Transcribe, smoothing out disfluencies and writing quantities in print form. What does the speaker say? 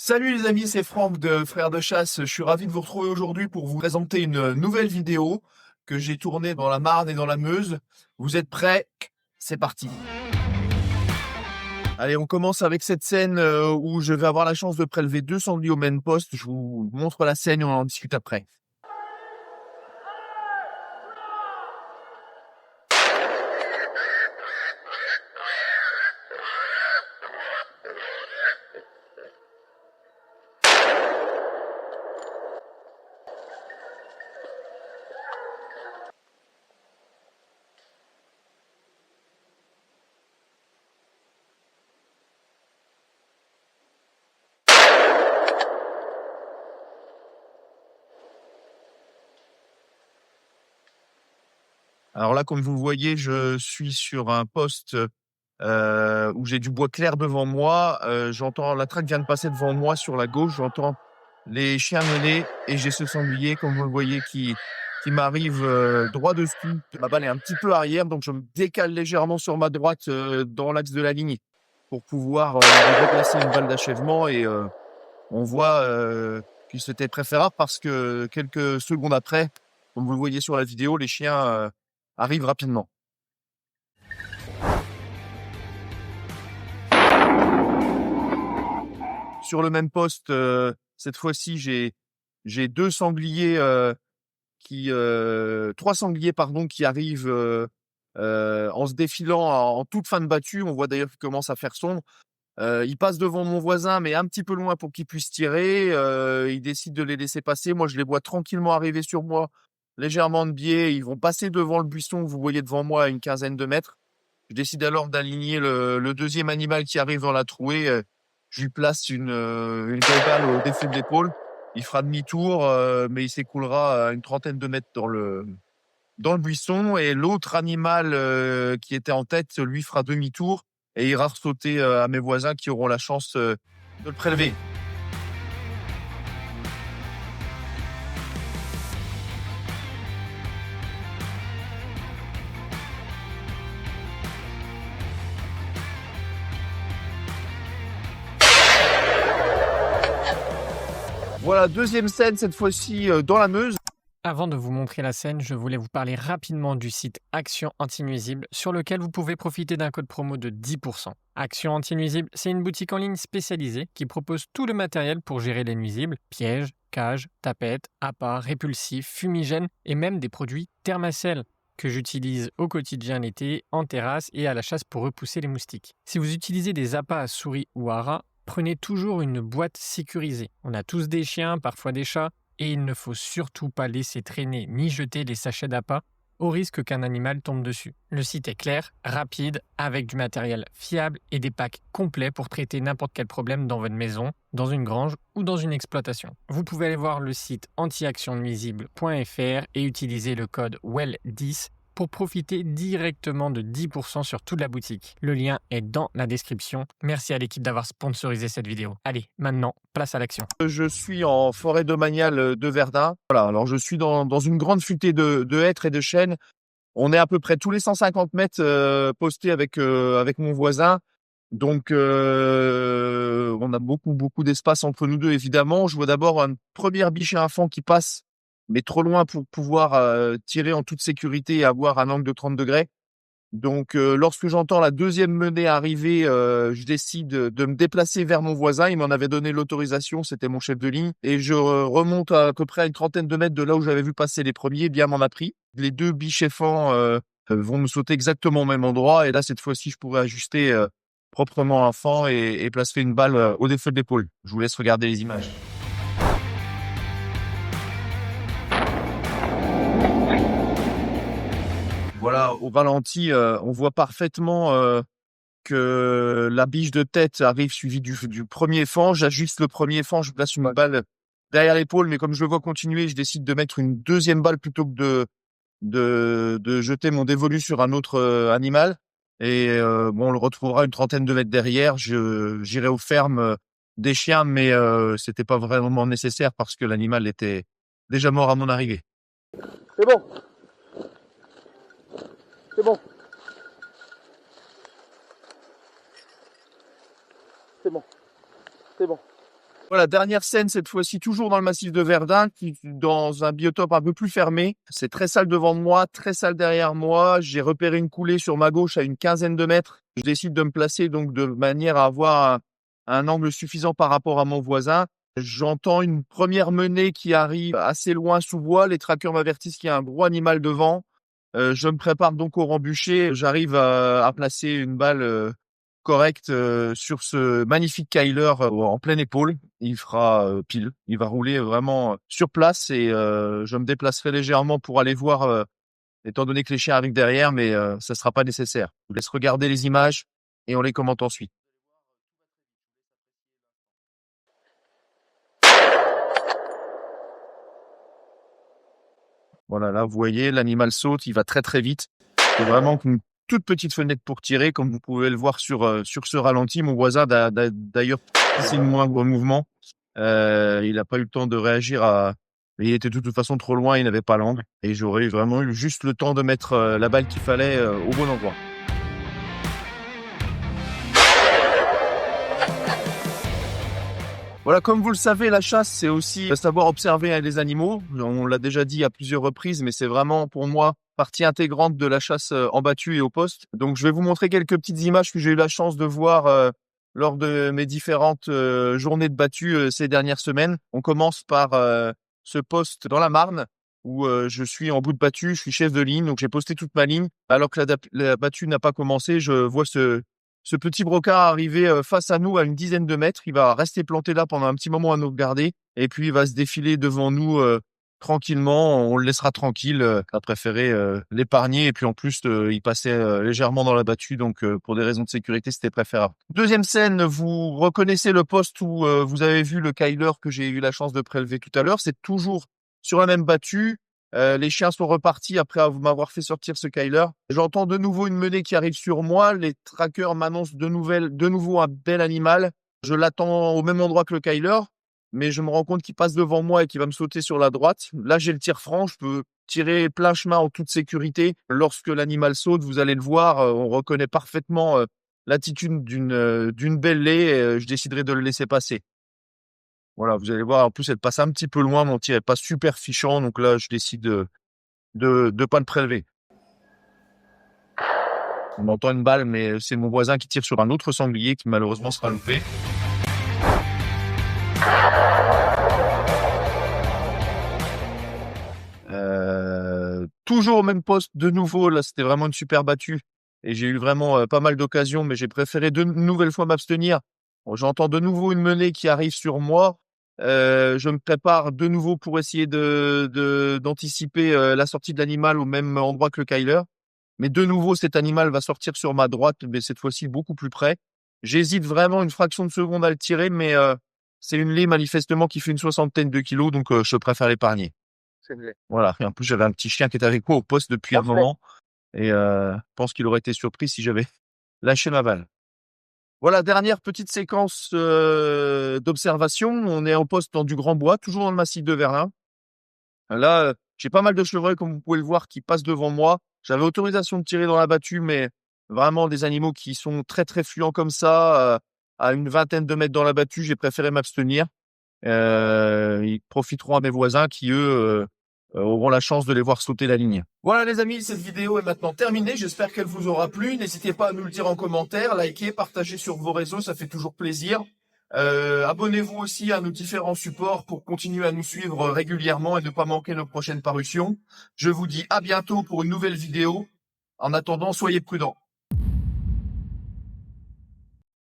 Salut les amis, c'est Franck de Frères de Chasse. Je suis ravi de vous retrouver aujourd'hui pour vous présenter une nouvelle vidéo que j'ai tournée dans la Marne et dans la Meuse. Vous êtes prêts? C'est parti. Allez, on commence avec cette scène où je vais avoir la chance de prélever 2 sangliers au main post. Je vous montre la scène et on en discute après. Alors là, comme vous le voyez, je suis sur un poste où j'ai du bois clair devant moi. J'entends la traque vient de passer devant moi sur la gauche. J'entends les chiens mener et j'ai ce sanglier, comme vous le voyez, qui m'arrive droit dessus. Ma balle est un petit peu arrière, donc je me décale légèrement sur ma droite dans l'axe de la ligne pour pouvoir lui replacer une balle d'achèvement. Et on voit que c'était préférable parce que quelques secondes après, comme vous le voyez sur la vidéo, les chiens arrivent rapidement. Sur le même poste, cette fois-ci, j'ai 2 sangliers, trois sangliers pardon, qui arrivent en se défilant en toute fin de battue. On voit d'ailleurs qu'il commence à faire sombre. Ils passent devant mon voisin, mais un petit peu loin pour qu'il puisse tirer. Il décide de les laisser passer. Moi, je les vois tranquillement arriver sur moi, légèrement de biais. Ils vont passer devant le buisson que vous voyez devant moi à une quinzaine de mètres. Je décide alors d'aligner le deuxième animal qui arrive dans la trouée. Je lui place une belle balle au défait de l'épaule. Il fera demi-tour, mais il s'écoulera à une trentaine de mètres dans le buisson. Et l'autre animal qui était en tête, lui fera demi-tour et ira sauter à mes voisins qui auront la chance de le prélever. Voilà, deuxième scène, cette fois-ci dans la Meuse. Avant de vous montrer la scène, je voulais vous parler rapidement du site Action Anti-Nuisible sur lequel vous pouvez profiter d'un code promo de 10%. Action Anti-Nuisible, c'est une boutique en ligne spécialisée qui propose tout le matériel pour gérer les nuisibles, pièges, cages, tapettes, appâts, répulsifs, fumigènes et même des produits Thermacell que j'utilise au quotidien l'été, en terrasse et à la chasse pour repousser les moustiques. Si vous utilisez des appâts à souris ou à rats, prenez toujours une boîte sécurisée. On a tous des chiens, parfois des chats, et il ne faut surtout pas laisser traîner ni jeter les sachets d'appât au risque qu'un animal tombe dessus. Le site est clair, rapide, avec du matériel fiable et des packs complets pour traiter n'importe quel problème dans votre maison, dans une grange ou dans une exploitation. Vous pouvez aller voir le site antiactionnuisible.fr et utiliser le code WELL10 pour profiter directement de 10% sur toute la boutique. Le lien est dans la description. Merci à l'équipe d'avoir sponsorisé cette vidéo. Allez, maintenant, place à l'action. Je suis en forêt domaniale de Verdun. Voilà, alors je suis dans une grande futée de hêtres et de chênes. On est à peu près tous les 150 mètres postés avec mon voisin. Donc, on a beaucoup d'espace entre nous deux, évidemment. Je vois d'abord un premier biche et un faon qui passe, mais trop loin pour pouvoir tirer en toute sécurité et avoir un angle de 30 degrés. Donc, lorsque j'entends la deuxième menée arriver, je décide de me déplacer vers mon voisin. Il m'en avait donné l'autorisation, c'était mon chef de ligne. Et je remonte à peu près à une trentaine de mètres de là où j'avais vu passer les premiers. Bien m'en a pris. Les 2 biches et fans vont me sauter exactement au même endroit. Et là, cette fois-ci, je pourrais ajuster proprement un fan et placer une balle au défait de l'épaule. Je vous laisse regarder les images. Voilà, au ralenti, on voit parfaitement que la biche de tête arrive suivie du premier fan. J'ajuste le premier fan, je place une balle derrière l'épaule, mais comme je le vois continuer, je décide de mettre une deuxième balle plutôt que de jeter mon dévolu sur un autre animal. Et bon, on le retrouvera une trentaine de mètres derrière. J'irai aux fermes des chiens, mais c'était pas vraiment nécessaire parce que l'animal était déjà mort à mon arrivée. C'est bon. C'est bon. C'est bon. C'est bon. Voilà, dernière scène, cette fois-ci toujours dans le massif de Verdun, dans un biotope un peu plus fermé. C'est très sale devant moi, très sale derrière moi. J'ai repéré une coulée sur ma gauche à une quinzaine de mètres. Je décide de me placer donc de manière à avoir un angle suffisant par rapport à mon voisin. J'entends une première menée qui arrive assez loin sous voie. Les trackers m'avertissent qu'il y a un gros animal devant. Je me prépare donc au rembuché. J'arrive à placer une balle correcte sur ce magnifique Kyler en pleine épaule. Il fera pile. Il va rouler vraiment sur place et je me déplacerai légèrement pour aller voir, étant donné que les chiens arrivent derrière, mais ça sera pas nécessaire. Je vous laisse regarder les images et on les commente ensuite. Voilà, là, vous voyez, l'animal saute, il va très très vite. C'est vraiment une toute petite fenêtre pour tirer, comme vous pouvez le voir sur ce ralenti. Mon voisin, d'ailleurs, c'est le moindre mouvement. Il n'a pas eu le temps de réagir il était de toute façon trop loin, il n'avait pas l'angle. Et j'aurais vraiment eu juste le temps de mettre la balle qu'il fallait au bon endroit. Voilà, comme vous le savez, la chasse, c'est aussi savoir observer les animaux. On l'a déjà dit à plusieurs reprises, mais c'est vraiment pour moi partie intégrante de la chasse en battue et au poste. Donc, je vais vous montrer quelques petites images que j'ai eu la chance de voir lors de mes différentes journées de battue ces dernières semaines. On commence par ce poste dans la Marne où je suis en bout de battue, je suis chef de ligne, donc j'ai posté toute ma ligne. Alors que la battue n'a pas commencé, je vois ce petit brocard arriver face à nous à une dizaine de mètres. Il va rester planté là pendant un petit moment à nous regarder. Et puis, il va se défiler devant nous tranquillement. On le laissera tranquille. On a préféré l'épargner. Et puis, en plus, il passait légèrement dans la battue. Donc, pour des raisons de sécurité, c'était préférable. Deuxième scène, vous reconnaissez le poste où vous avez vu le Kyler que j'ai eu la chance de prélever tout à l'heure. C'est toujours sur la même battue. Les chiens sont repartis après m'avoir fait sortir ce Kyler. J'entends de nouveau une menée qui arrive sur moi. Les trackers m'annoncent de nouveau un bel animal. Je l'attends au même endroit que le Kyler, mais je me rends compte qu'il passe devant moi et qu'il va me sauter sur la droite. Là, j'ai le tir franc. Je peux tirer plein chemin en toute sécurité. Lorsque l'animal saute, vous allez le voir, on reconnaît parfaitement l'attitude d'une belle laie. Je déciderai de le laisser passer. Voilà, vous allez voir, en plus, elle passe un petit peu loin, mon tir est pas super fichant, donc là, je décide de pas le prélever. On entend une balle, mais c'est mon voisin qui tire sur un autre sanglier qui malheureusement sera loupé. Toujours au même poste, de nouveau, là, c'était vraiment une super battue. Et j'ai eu vraiment pas mal d'occasions, mais j'ai préféré de nouvelles fois m'abstenir. Bon, j'entends de nouveau une menée qui arrive sur moi. Je me prépare de nouveau pour essayer d'anticiper la sortie de l'animal au même endroit que le Kyler. Mais de nouveau, cet animal va sortir sur ma droite, mais cette fois-ci beaucoup plus près. J'hésite vraiment une fraction de seconde à le tirer, mais c'est une laie manifestement qui fait une soixantaine de kilos, donc je préfère l'épargner. Voilà. Et en plus, j'avais un petit chien qui était avec moi au poste depuis un moment, et je pense qu'il aurait été surpris si j'avais lâché ma balle. Voilà, dernière petite séquence d'observation. On est en poste dans du grand bois, toujours dans le massif de Verdun. Là, j'ai pas mal de chevreuils, comme vous pouvez le voir, qui passent devant moi. J'avais autorisation de tirer dans la battue, mais vraiment des animaux qui sont très très fluents comme ça, à une vingtaine de mètres dans la battue, j'ai préféré m'abstenir. Ils profiteront à mes voisins qui, eux, auront la chance de les voir sauter la ligne. Voilà les amis, cette vidéo est maintenant terminée. J'espère qu'elle vous aura plu. N'hésitez pas à nous le dire en commentaire, likez, partagez sur vos réseaux, ça fait toujours plaisir. Abonnez-vous aussi à nos différents supports pour continuer à nous suivre régulièrement et ne pas manquer nos prochaines parutions. Je vous dis à bientôt pour une nouvelle vidéo. En attendant, soyez prudents.